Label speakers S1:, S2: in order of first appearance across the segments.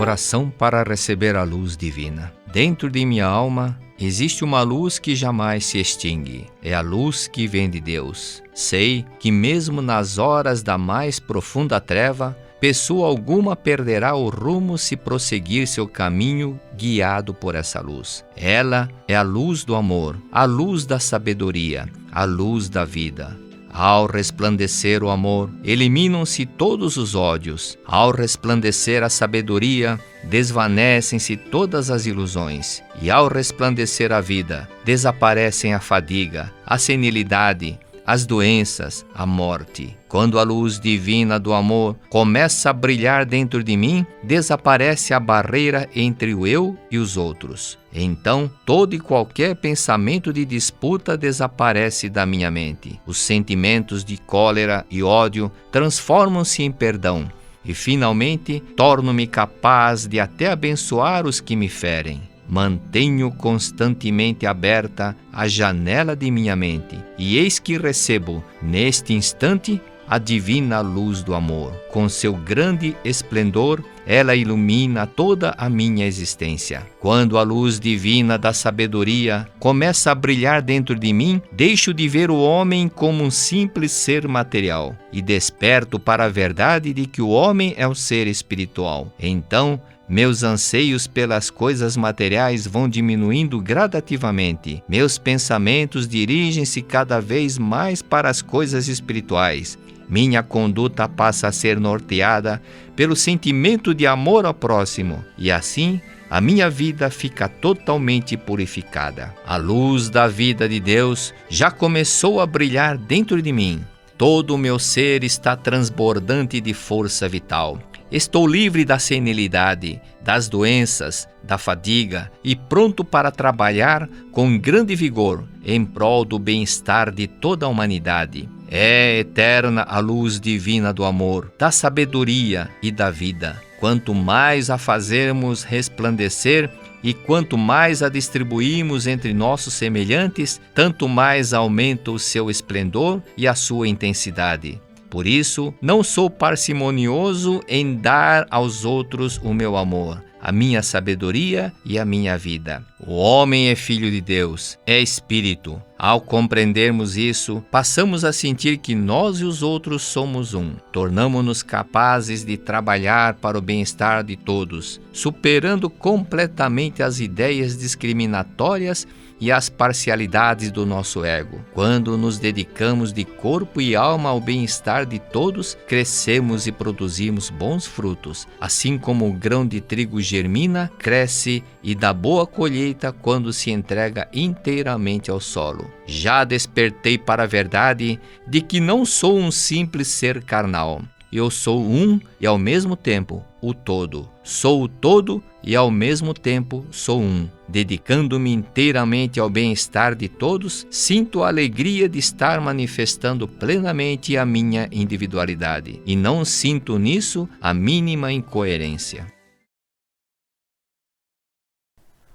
S1: Oração para receber a luz divina. Dentro de minha alma existe uma luz que jamais se extingue. É a luz que vem de Deus. Sei que mesmo nas horas da mais profunda treva, pessoa alguma perderá o rumo se prosseguir seu caminho guiado por essa luz. Ela é a luz do amor, a luz da sabedoria, a luz da vida. Ao resplandecer o amor, eliminam-se todos os ódios. Ao resplandecer a sabedoria, desvanecem-se todas as ilusões. E ao resplandecer a vida, desaparecem a fadiga, a senilidade, as doenças, a morte. Quando a luz divina do amor começa a brilhar dentro de mim, desaparece a barreira entre o eu e os outros. Então, todo e qualquer pensamento de disputa desaparece da minha mente. Os sentimentos de cólera e ódio transformam-se em perdão. E, finalmente, torno-me capaz de até abençoar os que me ferem. Mantenho constantemente aberta a janela de minha mente, e eis que recebo, neste instante, a divina luz do amor. Com seu grande esplendor, ela ilumina toda a minha existência. Quando a luz divina da sabedoria começa a brilhar dentro de mim, deixo de ver o homem como um simples ser material e desperto para a verdade de que o homem é um ser espiritual. Então, meus anseios pelas coisas materiais vão diminuindo gradativamente. Meus pensamentos dirigem-se cada vez mais para as coisas espirituais. Minha conduta passa a ser norteada pelo sentimento de amor ao próximo. E assim, a minha vida fica totalmente purificada. A luz da vida de Deus já começou a brilhar dentro de mim. Todo o meu ser está transbordante de força vital. Estou livre da senilidade, das doenças, da fadiga e pronto para trabalhar com grande vigor em prol do bem-estar de toda a humanidade. É eterna a luz divina do amor, da sabedoria e da vida. Quanto mais a fazermos resplandecer e quanto mais a distribuímos entre nossos semelhantes, tanto mais aumenta o seu esplendor e a sua intensidade. Por isso, não sou parcimonioso em dar aos outros o meu amor, a minha sabedoria e a minha vida. O homem é filho de Deus, é espírito. Ao compreendermos isso, passamos a sentir que nós e os outros somos um. Tornamo-nos capazes de trabalhar para o bem-estar de todos, superando completamente as ideias discriminatórias e as parcialidades do nosso ego. Quando nos dedicamos de corpo e alma ao bem-estar de todos, crescemos e produzimos bons frutos, assim como o grão de trigo germina, cresce e dá boa colheita quando se entrega inteiramente ao solo. Já despertei para a verdade de que não sou um simples ser carnal. Eu sou um e ao mesmo tempo o todo. Sou o todo e ao mesmo tempo sou um. Dedicando-me inteiramente ao bem-estar de todos, sinto a alegria de estar manifestando plenamente a minha individualidade. E não sinto nisso a mínima incoerência.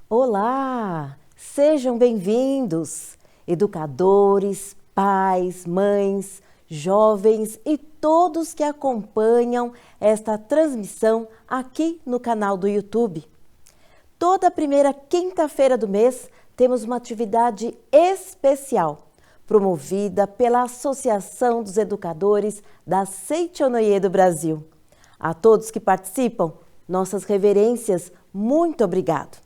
S2: Olá! Sejam bem-vindos, educadores, pais, mães, jovens e todos que acompanham esta transmissão aqui no canal do YouTube. Toda primeira quinta-feira do mês temos uma atividade especial, promovida pela Associação dos Educadores da Seichonoye do Brasil. A todos que participam, nossas reverências, muito obrigado.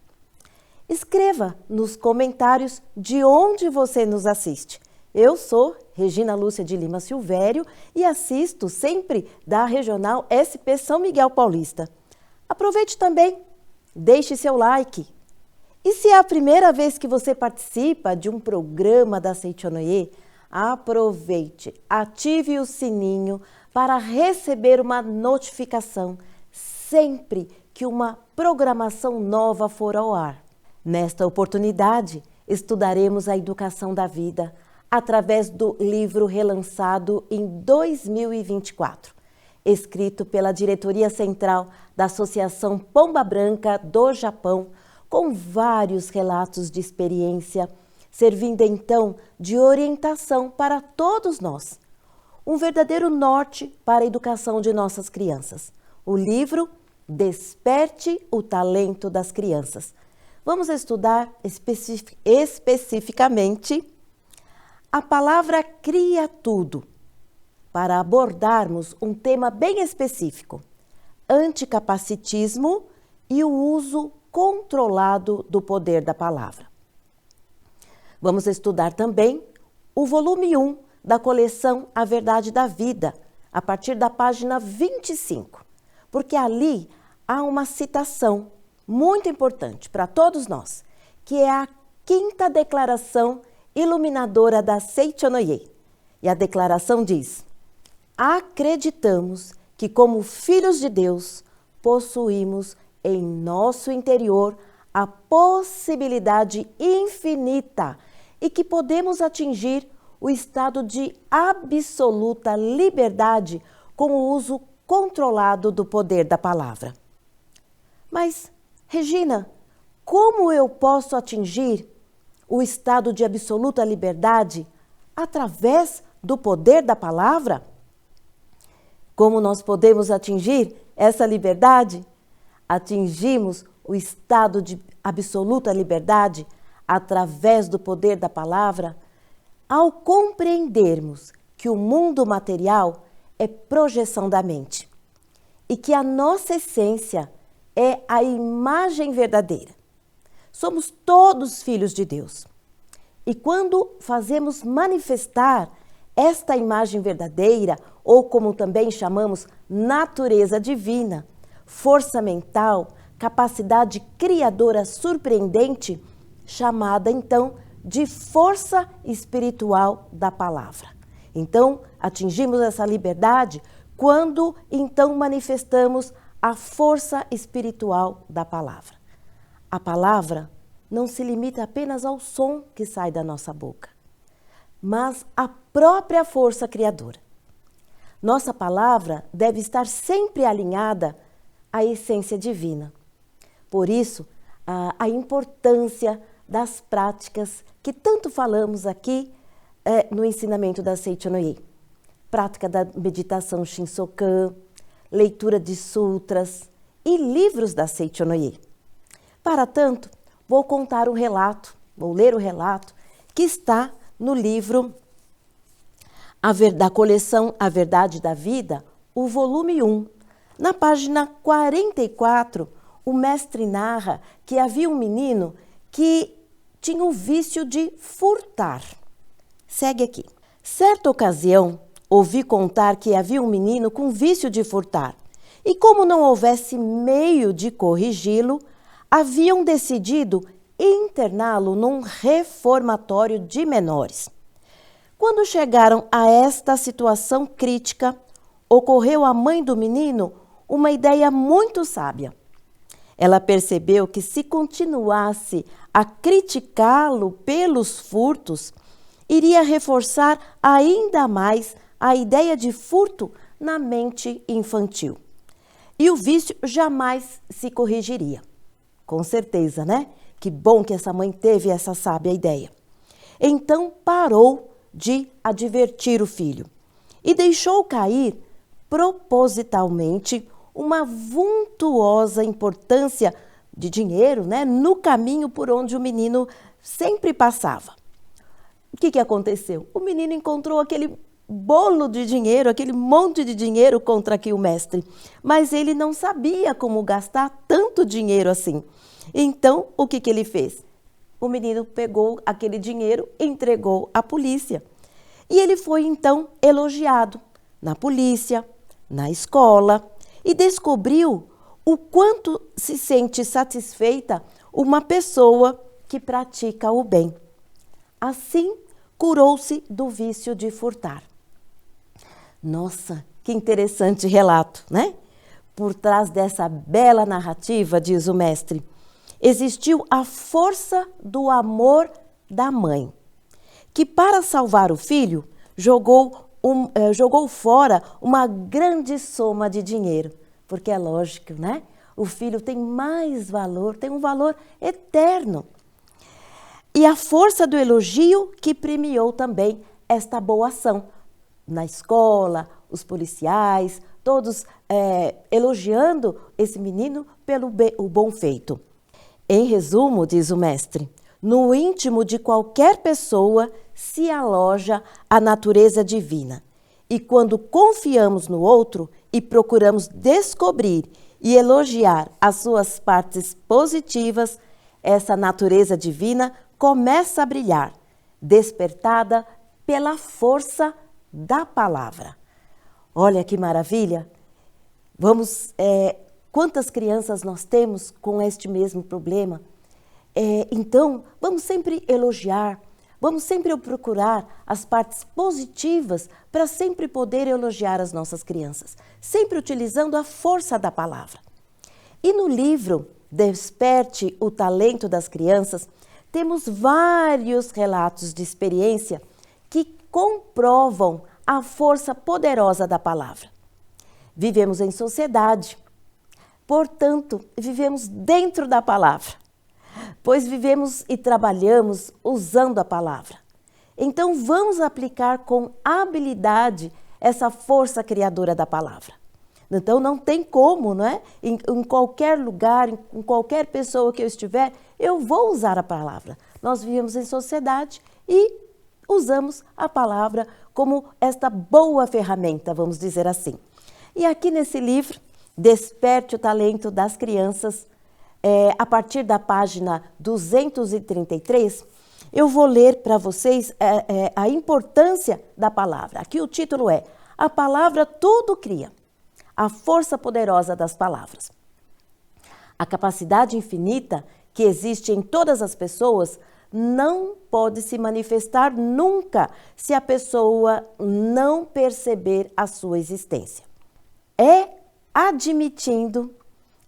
S2: Escreva nos comentários de onde você nos assiste. Eu sou Regina Lúcia de Lima Silvério e assisto sempre da Regional SP São Miguel Paulista. Aproveite também, deixe seu like. E se é a primeira vez que você participa de um programa da Seichonoye, aproveite, ative o sininho para receber uma notificação sempre que uma programação nova for ao ar. Nesta oportunidade, estudaremos a educação da vida através do livro relançado em 2024, escrito pela Diretoria Central da Associação Pomba Branca do Japão, com vários relatos de experiência, servindo então de orientação para todos nós. Um verdadeiro norte para a educação de nossas crianças. O livro Desperte o talento das crianças. Vamos estudar especificamente a palavra cria tudo, para abordarmos um tema bem específico: anticapacitismo e o uso controlado do poder da palavra. Vamos estudar também o volume 1 da coleção A Verdade da Vida, a partir da página 25, porque ali há uma citação muito importante para todos nós, que é a 5ª declaração iluminadora da Seichonoye. E a declaração diz: acreditamos que, como filhos de Deus, possuímos em nosso interior a possibilidade infinita e que podemos atingir o estado de absoluta liberdade com o uso controlado do poder da palavra. Mas, Regina, como eu posso atingir o estado de absoluta liberdade através do poder da palavra? Como nós podemos atingir essa liberdade? Atingimos o estado de absoluta liberdade através do poder da palavra ao compreendermos que o mundo material é projeção da mente e que a nossa essência é a imagem verdadeira. Somos todos filhos de Deus. E quando fazemos manifestar esta imagem verdadeira, ou como também chamamos, natureza divina, força mental, capacidade criadora surpreendente, chamada então de força espiritual da palavra. Então, atingimos essa liberdade quando então manifestamos a força espiritual da palavra. A palavra não se limita apenas ao som que sai da nossa boca, mas à própria força criadora. Nossa palavra deve estar sempre alinhada à essência divina. Por isso, a importância das práticas que tanto falamos aqui no ensinamento da Seichonoye. Prática da meditação Shinsokan, leitura de sutras e livros da Seichonoye. Para tanto, vou ler o relato que está no livro da coleção A Verdade da Vida, o volume 1. Na página 44, o mestre narra que havia um menino que tinha o vício de furtar. Segue aqui. Certa ocasião, ouvi contar que havia um menino com vício de furtar, e como não houvesse meio de corrigi-lo, haviam decidido interná-lo num reformatório de menores. Quando chegaram a esta situação crítica, ocorreu à mãe do menino uma ideia muito sábia. Ela percebeu que se continuasse a criticá-lo pelos furtos, iria reforçar ainda mais a ideia de furto na mente infantil. E o vício jamais se corrigiria. Com certeza, né? Que bom que essa mãe teve essa sábia ideia. Então parou de advertir o filho e deixou cair propositalmente uma vultuosa importância de dinheiro, né, no caminho por onde o menino sempre passava. O que aconteceu? O menino encontrou aquele bolo de dinheiro, aquele monte de dinheiro contra aqui o mestre, mas ele não sabia como gastar tanto dinheiro assim. Então, o que ele fez? O menino pegou aquele dinheiro e entregou à polícia. E ele foi, então, elogiado na polícia, na escola, e descobriu o quanto se sente satisfeita uma pessoa que pratica o bem. Assim, curou-se do vício de furtar. Nossa, que interessante relato, né? Por trás dessa bela narrativa, diz o mestre, existiu a força do amor da mãe, que para salvar o filho jogou fora uma grande soma de dinheiro, porque é lógico, né? O filho tem mais valor, tem um valor eterno. E a força do elogio que premiou também esta boa ação na escola os policiais, todos elogiando esse menino pelo o bom feito. Em resumo, diz o mestre, no íntimo de qualquer pessoa se aloja a natureza divina. E quando confiamos no outro e procuramos descobrir e elogiar as suas partes positivas, essa natureza divina começa a brilhar, despertada pela força da palavra. Olha que maravilha! Quantas crianças nós temos com este mesmo problema? Então, vamos sempre elogiar, vamos sempre procurar as partes positivas para sempre poder elogiar as nossas crianças, sempre utilizando a força da palavra. E no livro Desperte o Talento das Crianças, temos vários relatos de experiência que comprovam a força poderosa da palavra. Vivemos em sociedade, portanto, vivemos dentro da palavra, pois vivemos e trabalhamos usando a palavra. Então, vamos aplicar com habilidade essa força criadora da palavra. Então, não tem como, não é? Em qualquer lugar, em qualquer pessoa que eu estiver, eu vou usar a palavra. Nós vivemos em sociedade e usamos a palavra como esta boa ferramenta, vamos dizer assim. E aqui nesse livro, Desperte o Talento das Crianças, a partir da página 233, eu vou ler para vocês a importância da palavra. Aqui o título é A Palavra Tudo Cria, a força poderosa das palavras. A capacidade infinita que existe em todas as pessoas não pode se manifestar nunca se a pessoa não perceber a sua existência. É admitindo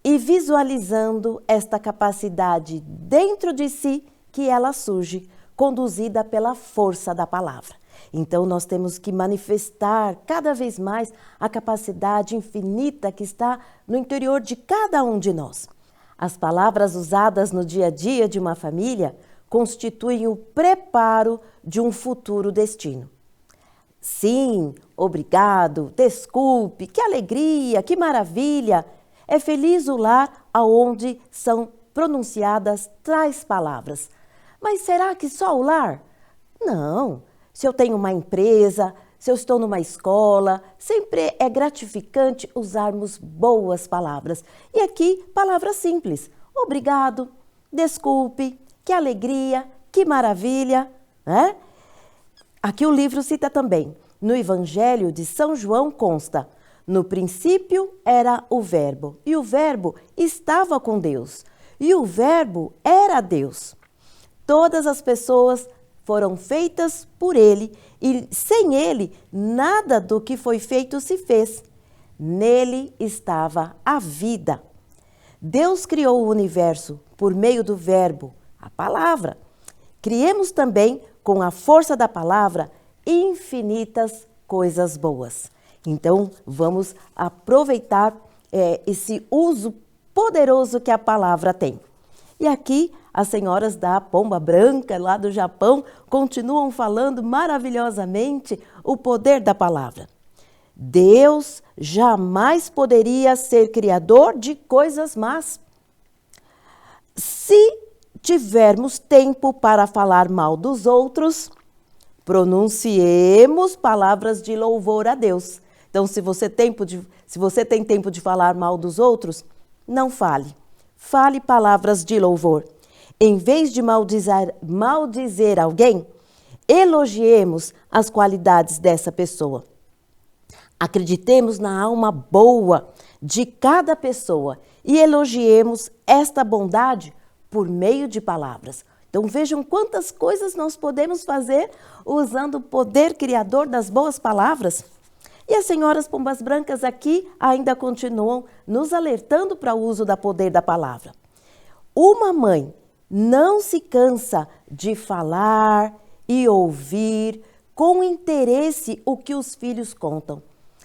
S2: e visualizando esta capacidade dentro de si que ela surge, conduzida pela força da palavra. Então, nós temos que manifestar cada vez mais a capacidade infinita que está no interior de cada um de nós. As palavras usadas no dia a dia de uma família constituem o preparo de um futuro destino. Sim, obrigado, desculpe, que alegria, que maravilha. É feliz o lar aonde são pronunciadas tais palavras. Mas será que só o lar? Não. Se eu tenho uma empresa, se eu estou numa escola, sempre é gratificante usarmos boas palavras. E aqui, palavras simples. Obrigado, desculpe, que alegria, que maravilha, né? Aqui o livro cita também, no Evangelho de São João consta, no princípio era o Verbo, e o Verbo estava com Deus, e o Verbo era Deus. Todas as pessoas foram feitas por Ele, e sem Ele, nada do que foi feito se fez. Nele estava a vida. Deus criou o universo por meio do Verbo, a palavra. Criemos também, com a força da palavra, infinitas coisas boas. Então, vamos aproveitar esse uso poderoso que a palavra tem. E aqui, as senhoras da Pomba Branca, lá do Japão, continuam falando maravilhosamente o poder da palavra. Deus jamais poderia ser criador de coisas más. Se tivermos tempo para falar mal dos outros, pronunciemos palavras de louvor a Deus. Então, se você tem tempo de falar mal dos outros, não fale. Fale palavras de louvor. Em vez de maldizer alguém, elogiemos as qualidades dessa pessoa. Acreditemos na alma boa de cada pessoa e elogiemos esta bondade por meio de palavras. Então vejam quantas coisas nós podemos fazer usando o poder criador das boas palavras. E as senhoras Pombas Brancas aqui ainda continuam nos alertando para o uso do poder da palavra. Uma mãe não se cansa de falar e ouvir com interesse o que os filhos contam.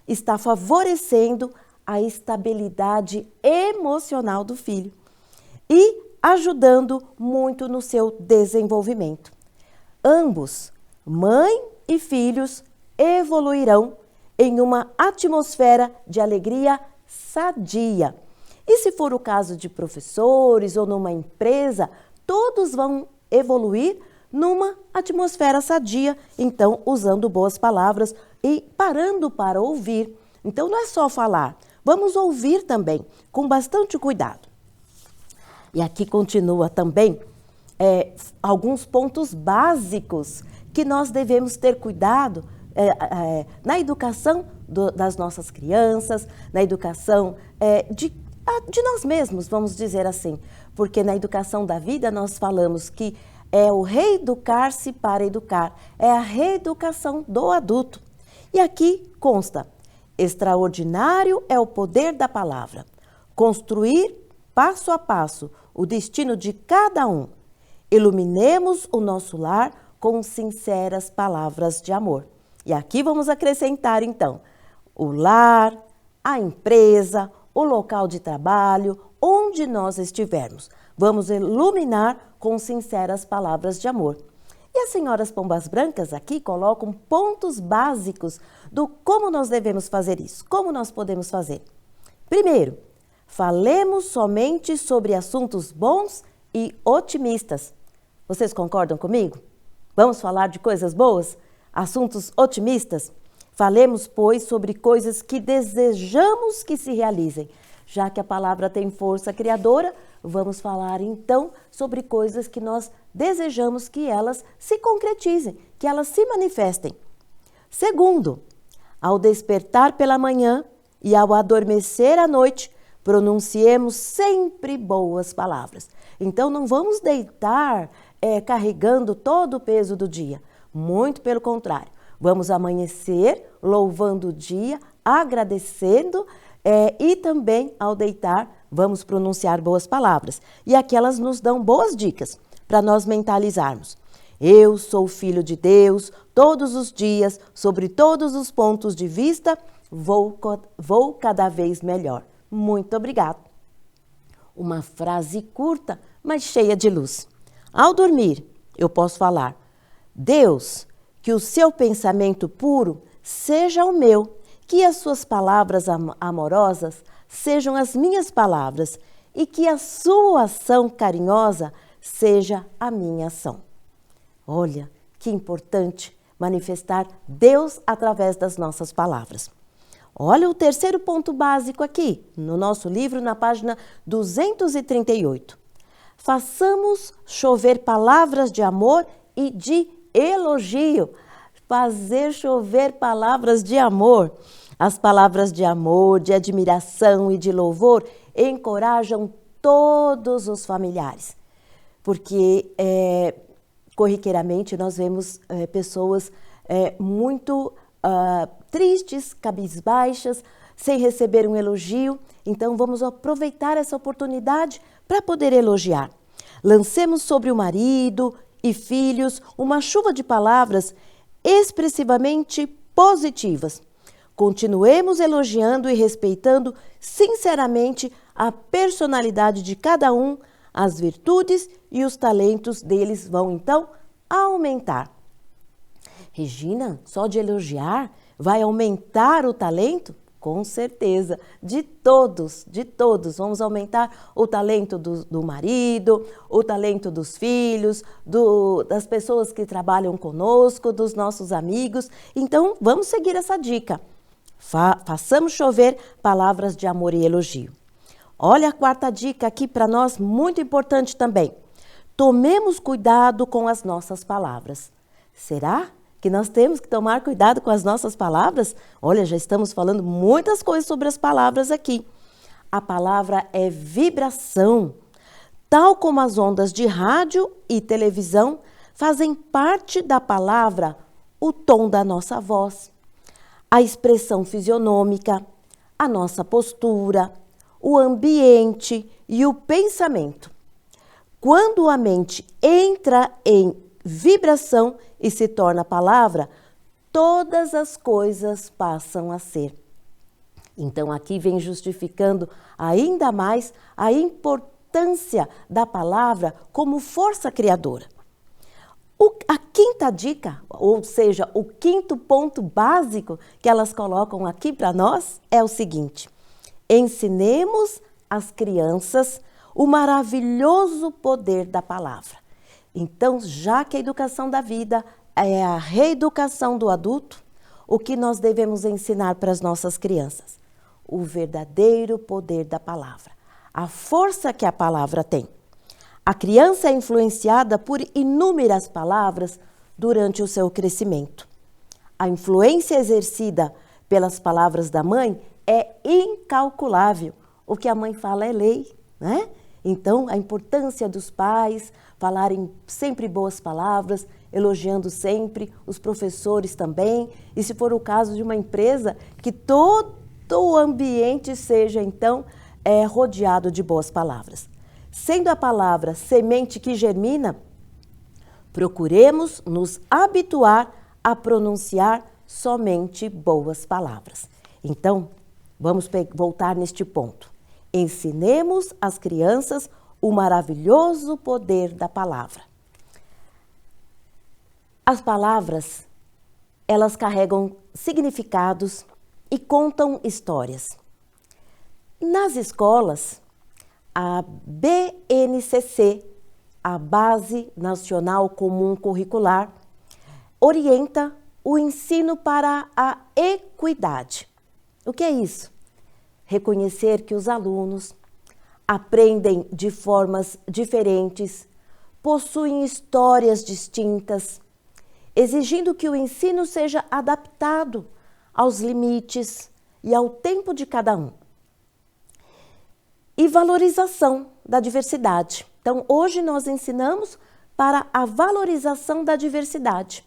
S2: Está favorecendo a estabilidade emocional do filho e ajudando muito no seu desenvolvimento. Ambos, mãe e filhos, evoluirão em uma atmosfera de alegria sadia. E se for o caso de professores ou numa empresa, todos vão evoluir numa atmosfera sadia, então usando boas palavras e parando para ouvir. Então não é só falar, vamos ouvir também, com bastante cuidado. E aqui continua também alguns pontos básicos que nós devemos ter cuidado na educação das nossas crianças, na educação de nós mesmos, vamos dizer assim. Porque na educação da vida nós falamos que é o reeducar-se para educar, é a reeducação do adulto. E aqui consta, extraordinário é o poder da palavra, construir passo a passo o destino de cada um. Iluminemos o nosso lar com sinceras palavras de amor. E aqui vamos acrescentar então, o lar, a empresa, o local de trabalho, onde nós estivermos. Vamos iluminar com sinceras palavras de amor. E as senhoras Pombas Brancas aqui colocam pontos básicos do como nós devemos fazer isso, como nós podemos fazer. Primeiro, falemos somente sobre assuntos bons e otimistas. Vocês concordam comigo? Vamos falar de coisas boas? Assuntos otimistas? Falemos, pois, sobre coisas que desejamos que se realizem. Já que a palavra tem força criadora, vamos falar então sobre coisas que nós desejamos que elas se concretizem, que elas se manifestem. Segundo, ao despertar pela manhã e ao adormecer à noite, pronunciemos sempre boas palavras. Então não vamos deitar carregando todo o peso do dia. Muito pelo contrário, vamos amanhecer louvando o dia, agradecendo e também ao deitar vamos pronunciar boas palavras. E aqui elas nos dão boas dicas para nós mentalizarmos. Eu sou filho de Deus, todos os dias, sobre todos os pontos de vista, vou cada vez melhor. Muito obrigado. Uma frase curta, mas cheia de luz. Ao dormir, eu posso falar, Deus, que o seu pensamento puro seja o meu, que as suas palavras amorosas sejam as minhas palavras e que a sua ação carinhosa seja a minha ação. Olha, que importante manifestar Deus através das nossas palavras. Olha o terceiro ponto básico aqui, no nosso livro, na página 238. Façamos chover palavras de amor e de elogio. Fazer chover palavras de amor. As palavras de amor, de admiração e de louvor encorajam todos os familiares. Porque corriqueiramente nós vemos pessoas muito tristes, cabisbaixas, sem receber um elogio. Então vamos aproveitar essa oportunidade para poder elogiar. Lancemos sobre o marido e filhos uma chuva de palavras expressivamente positivas. Continuemos elogiando e respeitando sinceramente a personalidade de cada um, as virtudes e os talentos deles vão então aumentar. Regina, só de elogiar vai aumentar o talento? Com certeza, de todos. Vamos aumentar o talento do marido, o talento dos filhos, das pessoas que trabalham conosco, dos nossos amigos. Então, vamos seguir essa dica. Façamos chover palavras de amor e elogio. Olha a quarta dica aqui para nós, muito importante também. Tomemos cuidado com as nossas palavras. Será que nós temos que tomar cuidado com as nossas palavras? Olha, já estamos falando muitas coisas sobre as palavras aqui. A palavra é vibração. Tal como as ondas de rádio e televisão fazem parte da palavra o tom da nossa voz, a expressão fisionômica, a nossa postura, o ambiente e o pensamento. Quando a mente entra em vibração e se torna palavra, todas as coisas passam a ser. Então aqui vem justificando ainda mais a importância da palavra como força criadora. A quinta dica, ou seja, o quinto ponto básico que elas colocam aqui para nós é o seguinte: ensinemos às crianças o maravilhoso poder da palavra. Então, já que a educação da vida é a reeducação do adulto, o que nós devemos ensinar para as nossas crianças? O verdadeiro poder da palavra, a força que a palavra tem. A criança é influenciada por inúmeras palavras durante o seu crescimento. A influência exercida pelas palavras da mãe é incalculável. O que a mãe fala é lei, né? Então, a importância dos pais falarem sempre boas palavras, elogiando sempre, os professores também, e se for o caso de uma empresa, que todo o ambiente seja, então, rodeado de boas palavras. Sendo a palavra semente que germina, procuremos nos habituar a pronunciar somente boas palavras. Então, vamos voltar neste ponto. Ensinemos às crianças o maravilhoso poder da palavra. As palavras, elas carregam significados e contam histórias. Nas escolas, a BNCC, a Base Nacional Comum Curricular, orienta o ensino para a equidade. O que é isso? Reconhecer que os alunos aprendem de formas diferentes, possuem histórias distintas, exigindo que o ensino seja adaptado aos limites e ao tempo de cada um. E valorização da diversidade. Então, hoje nós ensinamos para a valorização da diversidade,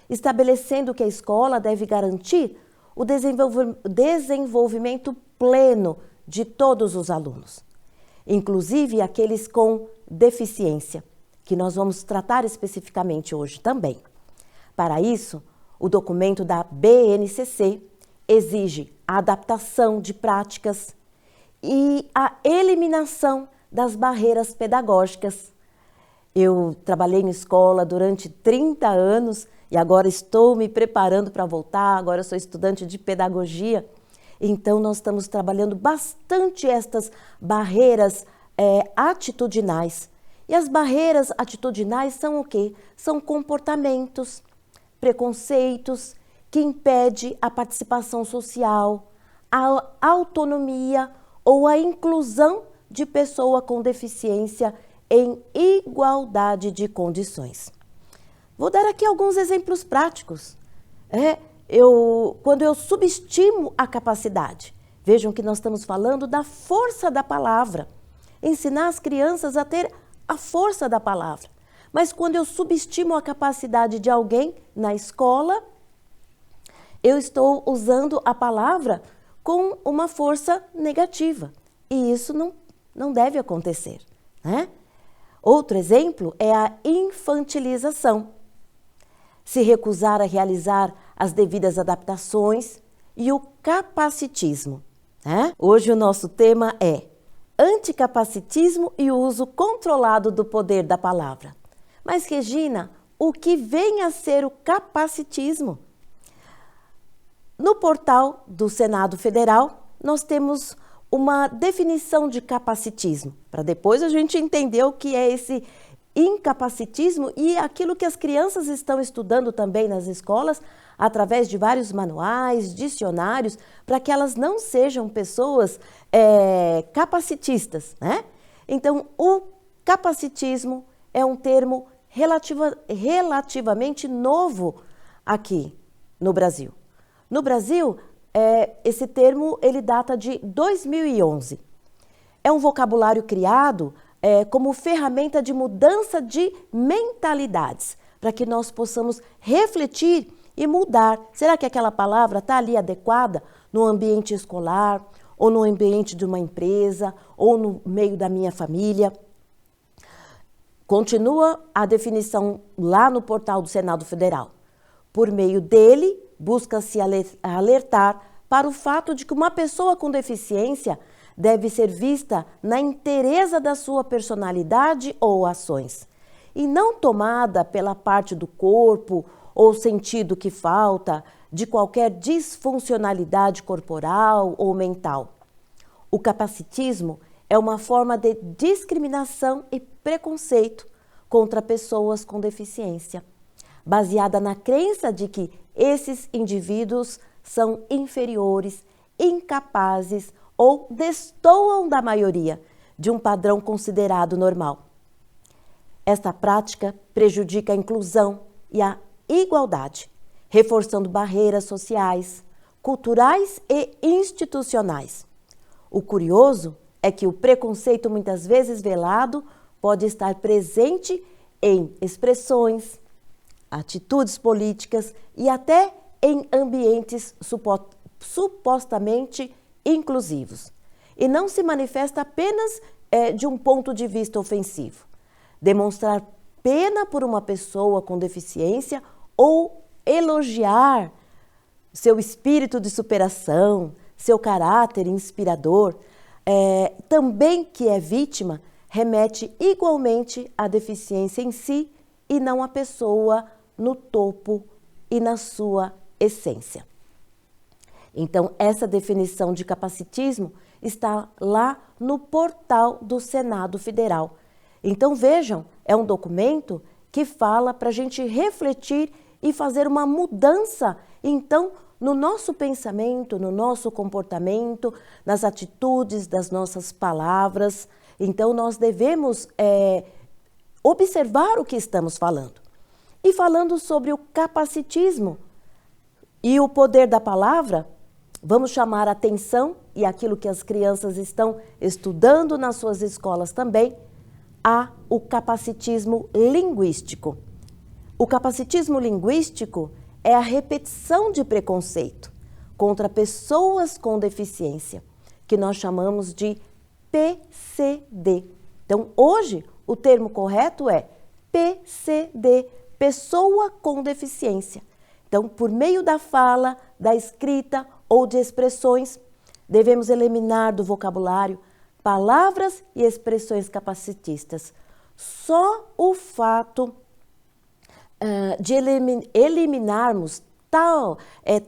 S2: estabelecendo que a escola deve garantir o desenvolvimento pleno de todos os alunos, inclusive aqueles com deficiência, que nós vamos tratar especificamente hoje também. Para isso, o documento da BNCC exige a adaptação de práticas e a eliminação das barreiras pedagógicas. Eu trabalhei em escola durante 30 anos e agora estou me preparando para voltar, agora eu sou estudante de pedagogia. Então, nós estamos trabalhando bastante estas barreiras atitudinais. E as barreiras atitudinais são o quê? São comportamentos, preconceitos que impedem a participação social, a autonomia ou a inclusão de pessoa com deficiência em igualdade de condições. Vou dar aqui alguns exemplos práticos. Quando eu subestimo a capacidade, vejam que nós estamos falando da força da palavra, ensinar as crianças a ter a força da palavra. Mas quando eu subestimo a capacidade de alguém na escola, eu estou usando a palavra com uma força negativa. E isso não deve acontecer, né? Outro exemplo é a infantilização. Se recusar a realizar as devidas adaptações e o capacitismo, né? Hoje o nosso tema é anticapacitismo e o uso controlado do poder da palavra. Mas, Regina, o que vem a ser o capacitismo? No portal do Senado Federal, nós temos uma definição de capacitismo, para depois a gente entender o que é esse incapacitismo e aquilo que as crianças estão estudando também nas escolas, através de vários manuais, dicionários, para que elas não sejam pessoas capacitistas, né? Então, o capacitismo é um termo relativamente novo aqui no Brasil. No Brasil, esse termo ele data de 2011. É um vocabulário criado como ferramenta de mudança de mentalidades, para que nós possamos refletir e mudar. Será que aquela palavra está ali adequada no ambiente escolar, ou no ambiente de uma empresa, ou no meio da minha família? Continua a definição lá no portal do Senado Federal. Por meio dele, busca-se alertar para o fato de que uma pessoa com deficiência deve ser vista na inteireza da sua personalidade ou ações, e não tomada pela parte do corpo ou sentido que falta de qualquer disfuncionalidade corporal ou mental. O capacitismo é uma forma de discriminação e preconceito contra pessoas com deficiência, baseada na crença de que esses indivíduos são inferiores, incapazes ou destoam da maioria de um padrão considerado normal. Esta prática prejudica a inclusão e a igualdade, reforçando barreiras sociais, culturais e institucionais. O curioso é que o preconceito, muitas vezes velado, pode estar presente em expressões, atitudes políticas e até em ambientes supostamente inclusivos. E não se manifesta apenas de um ponto de vista ofensivo. Demonstrar pena por uma pessoa com deficiência ou elogiar seu espírito de superação, seu caráter inspirador, também que é vítima, remete igualmente à deficiência em si e não à pessoa no topo e na sua essência. Então, essa definição de capacitismo está lá no portal do Senado Federal. Então, vejam, é um documento que fala para a gente refletir e fazer uma mudança, então, no nosso pensamento, no nosso comportamento, nas atitudes das nossas palavras. Então, nós devemos observar o que estamos falando. E falando sobre o capacitismo e o poder da palavra, vamos chamar a atenção, e aquilo que as crianças estão estudando nas suas escolas também, o capacitismo linguístico. O capacitismo linguístico é a repetição de preconceito contra pessoas com deficiência, que nós chamamos de PCD. Então, hoje, o termo correto é PCD, pessoa com deficiência. Então, por meio da fala, da escrita ou de expressões, devemos eliminar do vocabulário palavras e expressões capacitistas. Só o fato de eliminarmos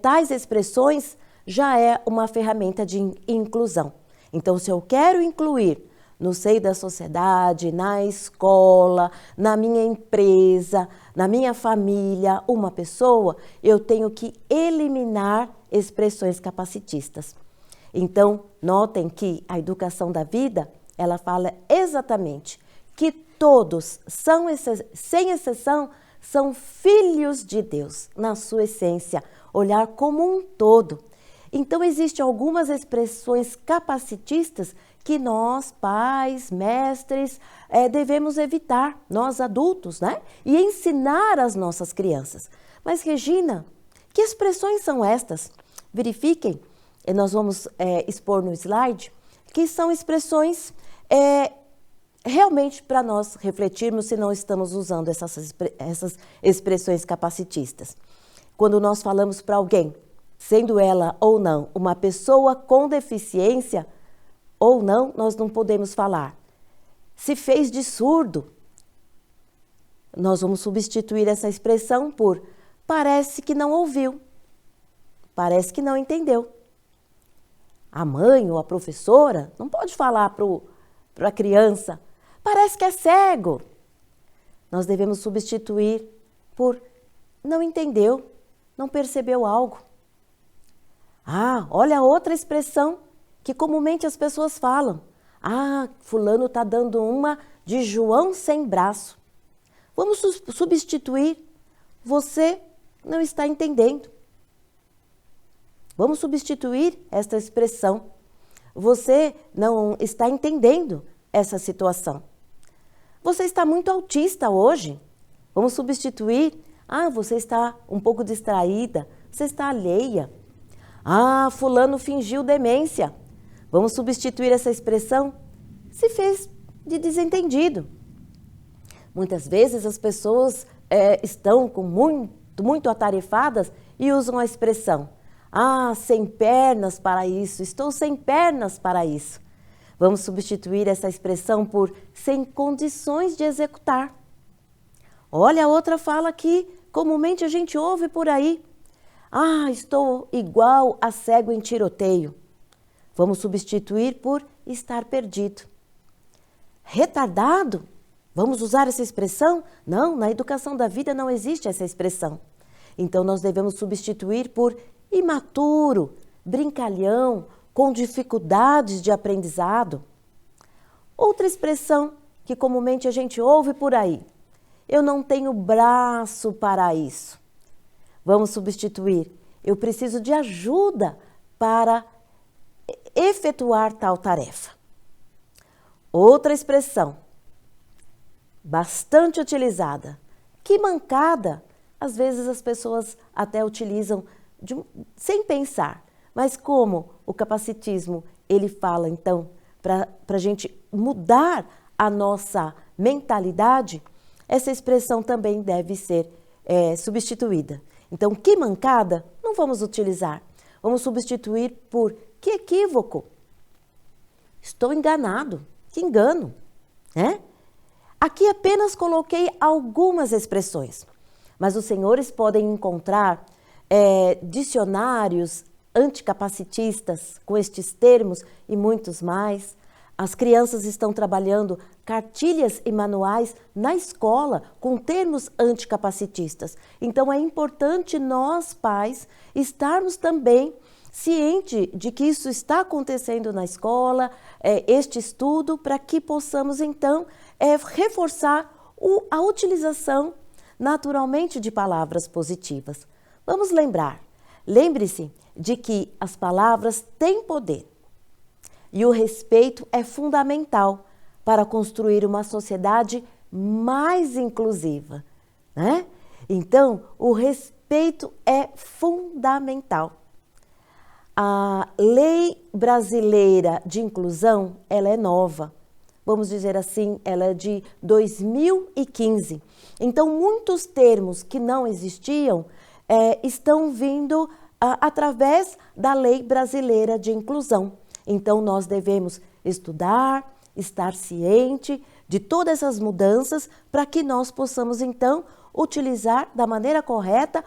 S2: tais expressões já é uma ferramenta de inclusão. Então, se eu quero incluir no seio da sociedade, na escola, na minha empresa, na minha família, uma pessoa, eu tenho que eliminar expressões capacitistas. Então, notem que a educação da vida, ela fala exatamente que todos, sem exceção, são filhos de Deus, na sua essência, olhar como um todo. Então, existem algumas expressões capacitistas que nós, pais, mestres, devemos evitar, nós adultos, né? E ensinar às nossas crianças. Mas, Regina, que expressões são estas? Verifiquem, nós vamos expor no slide, que são expressões realmente para nós refletirmos se não estamos usando essas expressões capacitistas. Quando nós falamos para alguém, sendo ela ou não uma pessoa com deficiência ou não, nós não podemos falar. Se fez de surdo, nós vamos substituir essa expressão por parece que não ouviu, parece que não entendeu. A mãe ou a professora não pode falar para a criança, parece que é cego. Nós devemos substituir por não entendeu, não percebeu algo. Olha outra expressão que comumente as pessoas falam. Fulano está dando uma de João sem braço. Vamos substituir, você não está entendendo. Vamos substituir esta expressão. Você não está entendendo essa situação. Você está muito autista hoje. Vamos substituir. Você está um pouco distraída. Você está alheia. Fulano fingiu demência. Vamos substituir essa expressão. Se fez de desentendido. Muitas vezes as pessoas estão muito atarefadas e usam a expressão sem pernas para isso, estou sem pernas para isso. Vamos substituir essa expressão por sem condições de executar. Olha a outra fala que comumente a gente ouve por aí. Ah, estou igual a cego em tiroteio. Vamos substituir por estar perdido. Retardado? Vamos usar essa expressão? Não, na educação da vida não existe essa expressão. Então nós devemos substituir por imaturo, brincalhão, com dificuldades de aprendizado. Outra expressão que comumente a gente ouve por aí. Eu não tenho braço para isso. Vamos substituir. Eu preciso de ajuda para efetuar tal tarefa. Outra expressão, bastante utilizada. Que mancada! Às vezes as pessoas até utilizam sem pensar. Mas como o capacitismo, ele fala então, para a gente mudar a nossa mentalidade, essa expressão também deve ser substituída. Então, que mancada, não vamos utilizar. Vamos substituir por que equívoco. Estou enganado, que engano, né? Aqui apenas coloquei algumas expressões, mas os senhores podem encontrar dicionários anticapacitistas com estes termos e muitos mais. As crianças estão trabalhando cartilhas e manuais na escola com termos anticapacitistas. Então é importante nós, pais, estarmos também cientes de que isso está acontecendo na escola, este estudo, para que possamos então reforçar a utilização naturalmente de palavras positivas. Vamos lembrar, lembre-se de que as palavras têm poder. E o respeito é fundamental para construir uma sociedade mais inclusiva, né? Então, o respeito é fundamental. A lei brasileira de inclusão, ela é nova. Vamos dizer assim, ela é de 2015. Então, muitos termos que não existiam estão vindo através da lei brasileira de inclusão. Então, nós devemos estudar, estar ciente de todas essas mudanças para que nós possamos, então, utilizar da maneira correta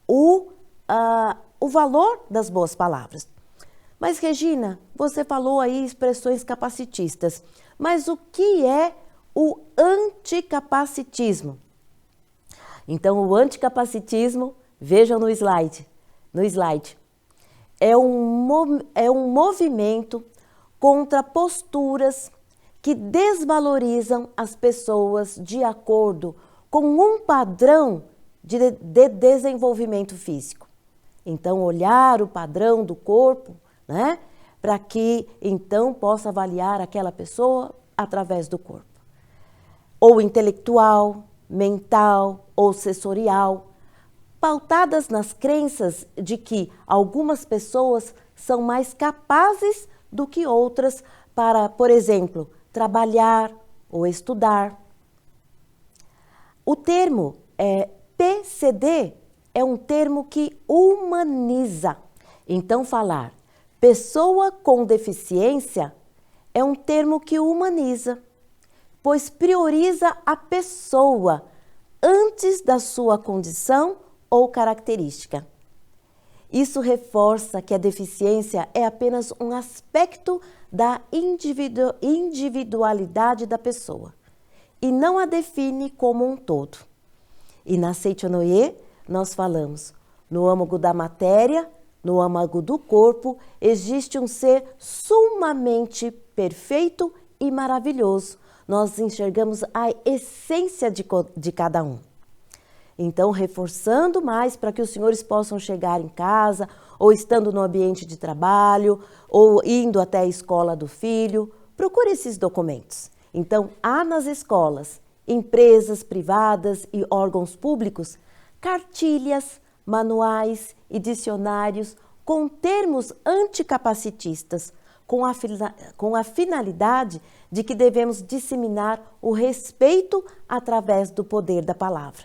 S2: o valor das boas palavras. Mas, Regina, você falou aí expressões capacitistas. Mas o que é o anticapacitismo? Então, o anticapacitismo, vejam no slide. É um movimento contra posturas que desvalorizam as pessoas de acordo com um padrão de desenvolvimento físico. Então, olhar o padrão do corpo, né, para que então possa avaliar aquela pessoa através do corpo. Ou intelectual, mental ou sensorial, pautadas nas crenças de que algumas pessoas são mais capazes do que outras para, por exemplo, trabalhar ou estudar. O termo PCD é um termo que humaniza. Então, falar pessoa com deficiência é um termo que humaniza, pois prioriza a pessoa antes da sua condição ou característica. Isso reforça que a deficiência é apenas um aspecto da individualidade da pessoa e não a define como um todo. E na Seichonoye nós falamos, no âmago da matéria, no âmago do corpo, existe um ser sumamente perfeito e maravilhoso. Nós enxergamos a essência de cada um. Então, reforçando mais para que os senhores possam chegar em casa, ou estando no ambiente de trabalho, ou indo até a escola do filho, procure esses documentos. Então, há nas escolas, empresas privadas e órgãos públicos, cartilhas, manuais e dicionários com termos anticapacitistas, com a finalidade de que devemos disseminar o respeito através do poder da palavra.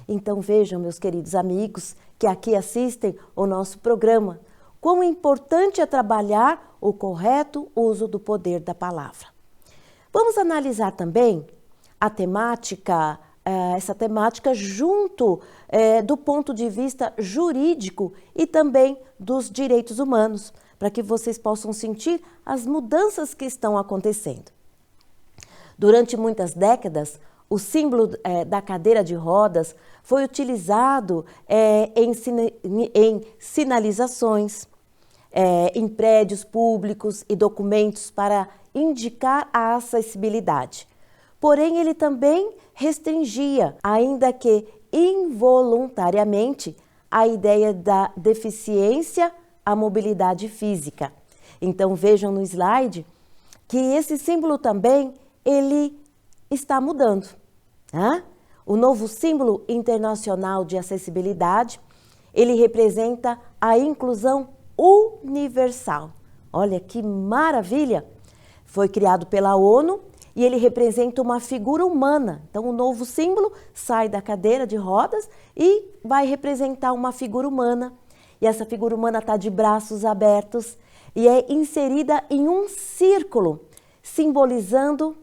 S2: Então vejam, meus queridos amigos que aqui assistem o nosso programa, quão importante é trabalhar o correto uso do poder da palavra. Vamos analisar também a temática essa temática junto do ponto de vista jurídico e também dos direitos humanos, para que vocês possam sentir as mudanças que estão acontecendo. Durante muitas décadas, o símbolo da cadeira de rodas foi utilizado em sinalizações, em prédios públicos e documentos para indicar a acessibilidade. Porém, ele também restringia, ainda que involuntariamente, a ideia da deficiência à mobilidade física. Então, vejam no slide que esse símbolo também ele está mudando. Né? O novo símbolo internacional de acessibilidade, ele representa a inclusão universal. Olha que maravilha! Foi criado pela ONU e ele representa uma figura humana. Então, o novo símbolo sai da cadeira de rodas e vai representar uma figura humana. E essa figura humana está de braços abertos e é inserida em um círculo, simbolizando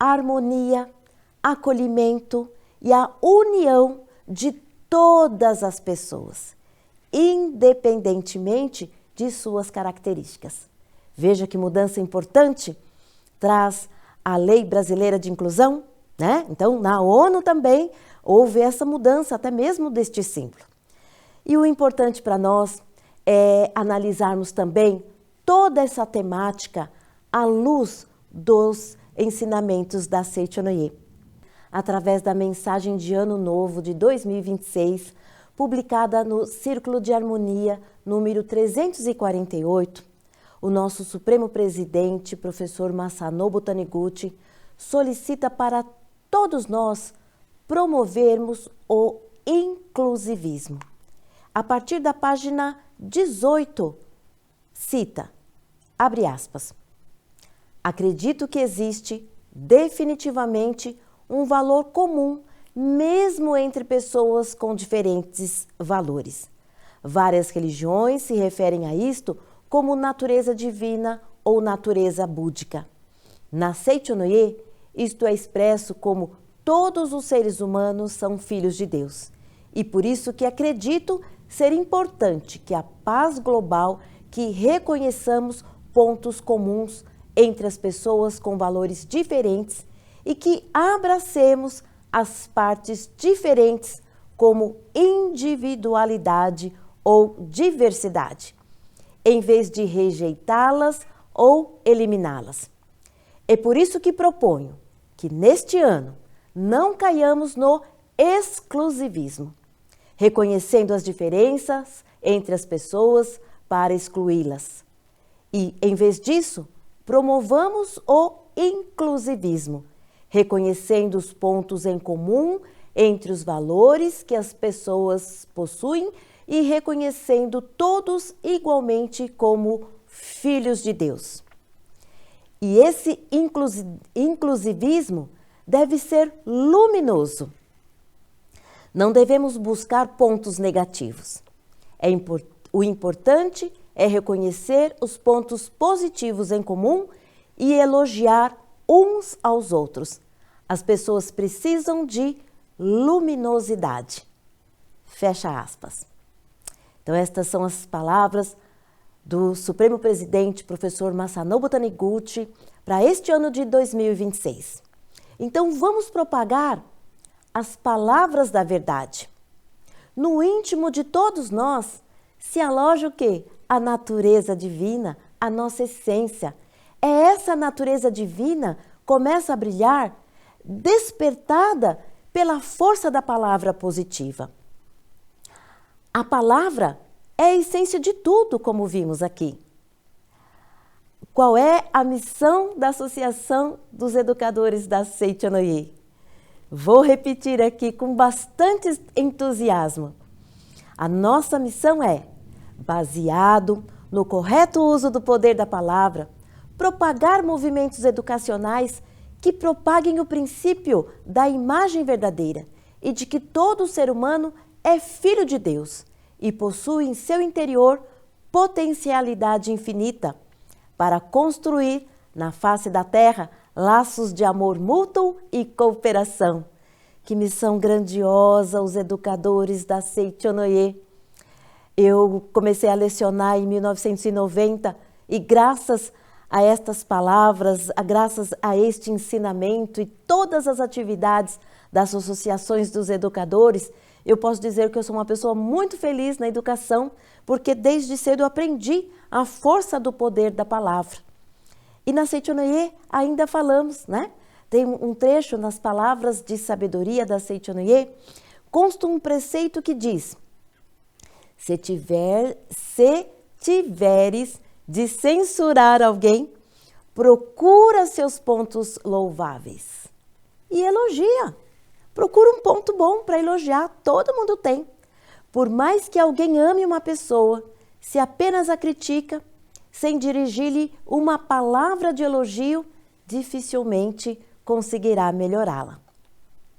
S2: harmonia, acolhimento e a união de todas as pessoas, independentemente de suas características. Veja que mudança importante traz a Lei Brasileira de Inclusão, né? Então, na ONU também houve essa mudança, até mesmo deste símbolo. E o importante para nós é analisarmos também toda essa temática à luz dos ensinamentos da Seichonoye, através da mensagem de Ano Novo de 2026, publicada no Círculo de Harmonia número 348, o nosso Supremo Presidente, professor Masanobu Taniguchi, solicita para todos nós promovermos o inclusivismo. A partir da página 18, cita, abre aspas, acredito que existe definitivamente um valor comum, mesmo entre pessoas com diferentes valores. Várias religiões se referem a isto como natureza divina ou natureza búdica. Na Seichonoye, isto é expresso como todos os seres humanos são filhos de Deus. E por isso que acredito ser importante que a paz global, que reconheçamos pontos comuns entre as pessoas com valores diferentes e que abracemos as partes diferentes como individualidade ou diversidade, em vez de rejeitá-las ou eliminá-las. É por isso que proponho que neste ano não caiamos no exclusivismo, reconhecendo as diferenças entre as pessoas para excluí-las. E, em vez disso, promovamos o inclusivismo, reconhecendo os pontos em comum entre os valores que as pessoas possuem e reconhecendo todos igualmente como filhos de Deus. E esse inclusivismo deve ser luminoso. Não devemos buscar pontos negativos. O importante é reconhecer os pontos positivos em comum e elogiar uns aos outros. As pessoas precisam de luminosidade. Fecha aspas. Então, estas são as palavras do Supremo Presidente, professor Masanobu Taniguchi, para este ano de 2026. Então, vamos propagar as palavras da verdade. No íntimo de todos nós se aloja o quê? A natureza divina, a nossa essência. É essa natureza divina começa a brilhar, despertada pela força da palavra positiva. A palavra é a essência de tudo, como vimos aqui. Qual é a missão da Associação dos Educadores da Seichonoye? Vou repetir aqui com bastante entusiasmo. A nossa missão é, baseado no correto uso do poder da palavra, propagar movimentos educacionais que propaguem o princípio da imagem verdadeira e de que todo ser humano é filho de Deus e possui em seu interior potencialidade infinita para construir na face da terra laços de amor mútuo e cooperação, Que missão grandiosa os educadores da Seichonoye. Eu comecei a lecionar em 1990 e graças a estas palavras, graças a este ensinamento e todas as atividades das associações dos educadores, eu posso dizer que eu sou uma pessoa muito feliz na educação, porque desde cedo eu aprendi a força do poder da palavra. E na Seichonoye ainda falamos, né? Tem um trecho nas palavras de sabedoria da Seichonoye, consta um preceito que diz: se tiveres de censurar alguém, procura seus pontos louváveis e elogia. Procura um ponto bom para elogiar, todo mundo tem. Por mais que alguém ame uma pessoa, se apenas a critica, sem dirigir-lhe uma palavra de elogio, dificilmente conseguirá melhorá-la.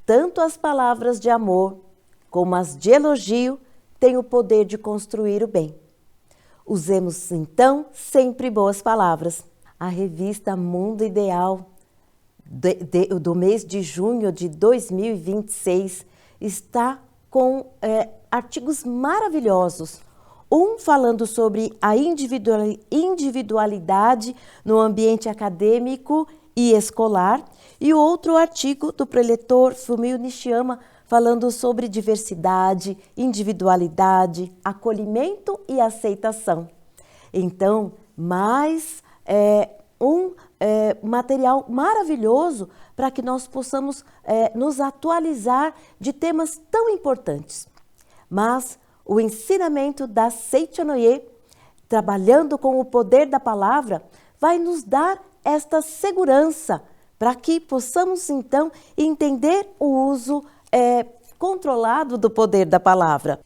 S2: Tanto as palavras de amor como as de elogio têm o poder de construir o bem. Usemos, então, sempre boas palavras. A revista Mundo Ideal do mês de junho de 2026 está com artigos maravilhosos. Um falando sobre a individualidade no ambiente acadêmico e escolar, e outro artigo do preletor Fumio Nishiyama falando sobre diversidade, individualidade, acolhimento e aceitação. Então, mais um material maravilhoso para que nós possamos nos atualizar de temas tão importantes. Mas o ensinamento da Seichonoye, trabalhando com o poder da palavra, vai nos dar esta segurança para que possamos, então, entender o uso controlado do poder da palavra.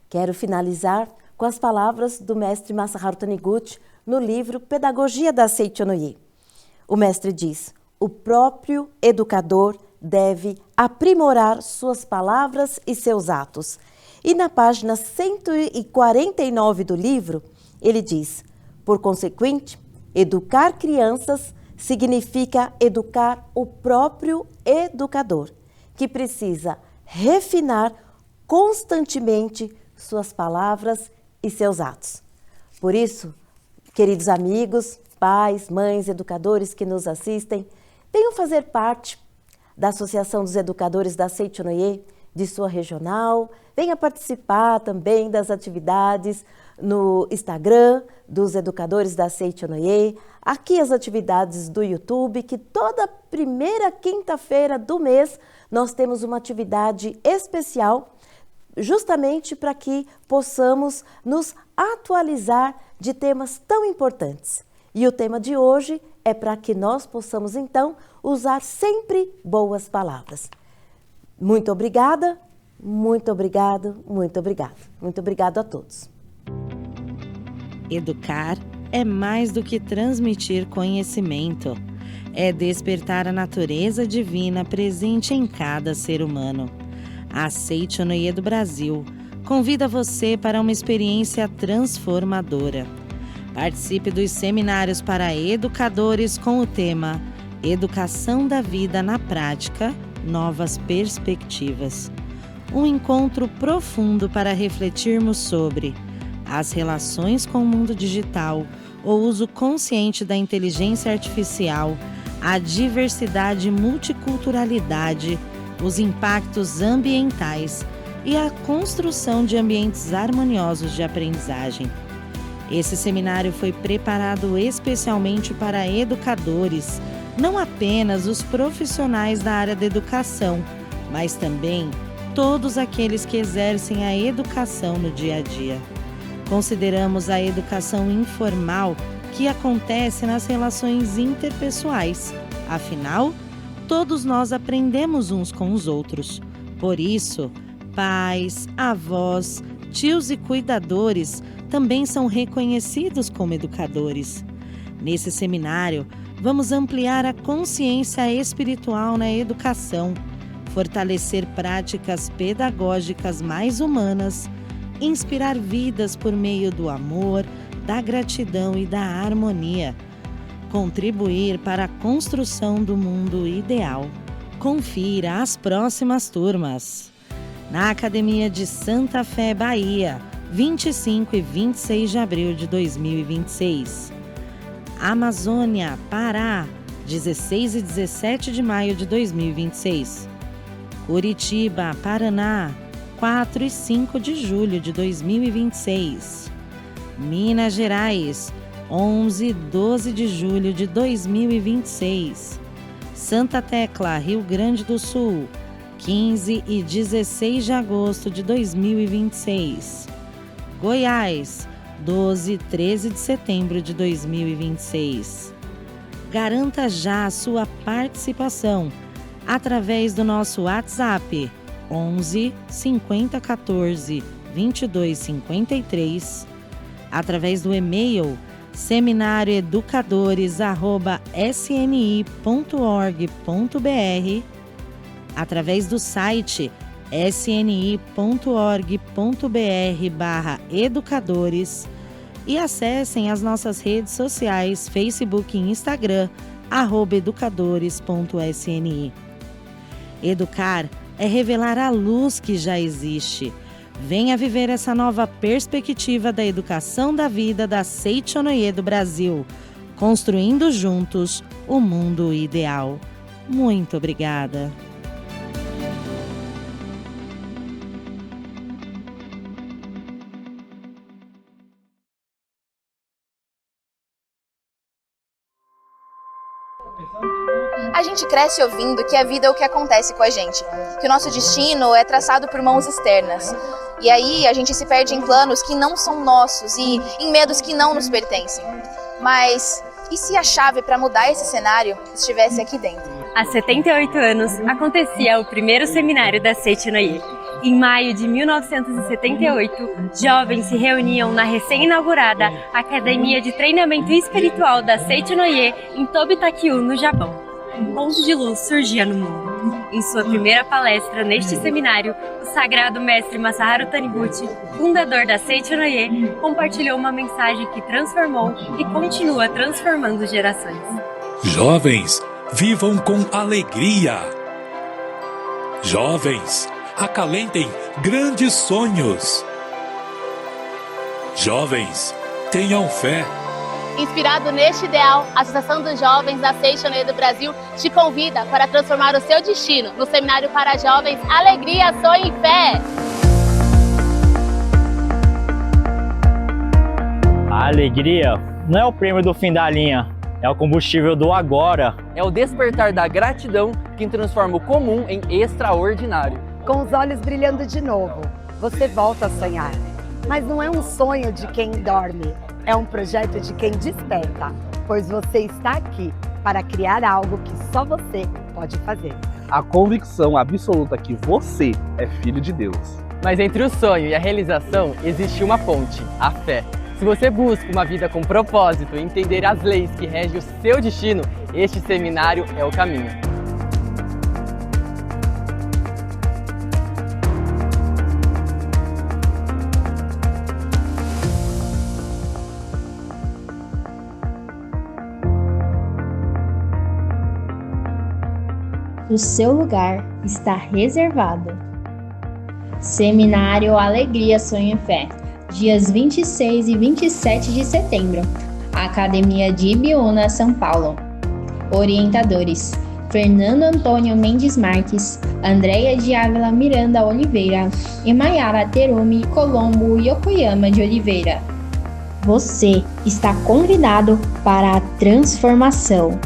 S2: Quero finalizar com as palavras do mestre Masaharu Taniguchi no livro Pedagogia da Seichonoye. O mestre diz: o próprio educador deve aprimorar suas palavras e seus atos. E na página 149 do livro, ele diz: por consequente, educar crianças significa educar o próprio educador, que precisa refinar constantemente suas palavras e seus atos. Por isso, queridos amigos, pais, mães, educadores que nos assistem, venham fazer parte da Associação dos Educadores da Seichonoye, de sua regional, venha participar também das atividades no Instagram dos Educadores da Seichonoye, aqui as atividades do YouTube, que toda primeira quinta-feira do mês nós temos uma atividade especial, justamente para que possamos nos atualizar de temas tão importantes. E o tema de hoje é para que nós possamos, então, usar sempre boas palavras. Muito obrigada, muito obrigado, muito obrigado. Muito obrigado a todos.
S3: Educar é mais do que transmitir conhecimento. É despertar a natureza divina presente em cada ser humano. A Seichonoye do Brasil convida você para uma experiência transformadora. Participe dos seminários para educadores com o tema Educação da Vida na Prática, Novas Perspectivas. Um encontro profundo para refletirmos sobre as relações com o mundo digital, o uso consciente da inteligência artificial, a diversidade e multiculturalidade, os impactos ambientais e a construção de ambientes harmoniosos de aprendizagem. Esse seminário foi preparado especialmente para educadores, não apenas os profissionais da área da educação, mas também todos aqueles que exercem a educação no dia a dia. Consideramos a educação informal que acontece nas relações interpessoais. Afinal, todos nós aprendemos uns com os outros. Por isso, pais, avós, tios e cuidadores também são reconhecidos como educadores. Nesse seminário, vamos ampliar a consciência espiritual na educação, fortalecer práticas pedagógicas mais humanas, inspirar vidas por meio do amor, da gratidão e da harmonia, contribuir para a construção do mundo ideal. Confira as próximas turmas. Na Academia de Santa Fé, Bahia, 25 e 26 de abril de 2026. Amazônia, Pará, 16 e 17 de maio de 2026. Curitiba, Paraná, 4 e 5 de julho de 2026. Minas Gerais, 11 e 12 de julho de 2026. Santa Tecla, Rio Grande do Sul, 15 e 16 de agosto de 2026. Goiás, 12 e 13 de setembro de 2026. Garanta já a sua participação através do nosso WhatsApp 11 50 14 22 53, através do e-mail seminarioeducadores@sni.org.br, através do site sni.org.br/educadores e acessem as nossas redes sociais, Facebook e Instagram, @educadores.sni. Educar é revelar a luz que já existe. Venha viver essa nova perspectiva da educação da vida da Seichonoye do Brasil, construindo juntos o mundo ideal. Muito obrigada.
S4: A gente cresce ouvindo que a vida é o que acontece com a gente, que o nosso destino é traçado por mãos externas. E aí a gente se perde em planos que não são nossos e em medos que não nos pertencem. Mas e se a chave para mudar esse cenário estivesse aqui dentro?
S5: Há 78 anos acontecia o primeiro seminário da Seichonoye. Em maio de 1978, jovens se reuniam na recém-inaugurada Academia de Treinamento Espiritual da Seichonoye em Tobita-Kyu, no Japão. Um ponto de luz surgia no mundo. Em sua primeira palestra neste seminário, o sagrado mestre Masaharu Taniguchi, fundador da Seichonoye, compartilhou uma mensagem que transformou e continua transformando gerações.
S6: Jovens, vivam com alegria. Jovens, acalentem grandes sonhos. Jovens, tenham fé.
S7: Inspirado neste ideal, a Associação dos Jovens da Seichonoye do Brasil te convida para transformar o seu destino no Seminário para Jovens Alegria, Sonho e Fé.
S8: A alegria não é o prêmio do fim da linha, é o combustível do agora.
S9: É o despertar da gratidão que transforma o comum em extraordinário.
S10: Com os olhos brilhando de novo, você volta a sonhar. Mas não é um sonho de quem dorme, é um projeto de quem desperta, pois você está aqui para criar algo que só você pode fazer.
S11: A convicção absoluta que você é filho de Deus.
S9: Mas entre o sonho e a realização existe uma ponte, a fé. Se você busca uma vida com propósito e entender as leis que regem o seu destino, este seminário é o caminho.
S12: O seu lugar está reservado. Seminário Alegria, Sonho e Fé, dias 26 e 27 de setembro, Academia de Ibiúna, São Paulo. Orientadores: Fernando Antônio Mendes Marques, Andréia de Ávila Miranda Oliveira e Maiara Terumi Colombo Yokoyama de Oliveira. Você está convidado para a transformação.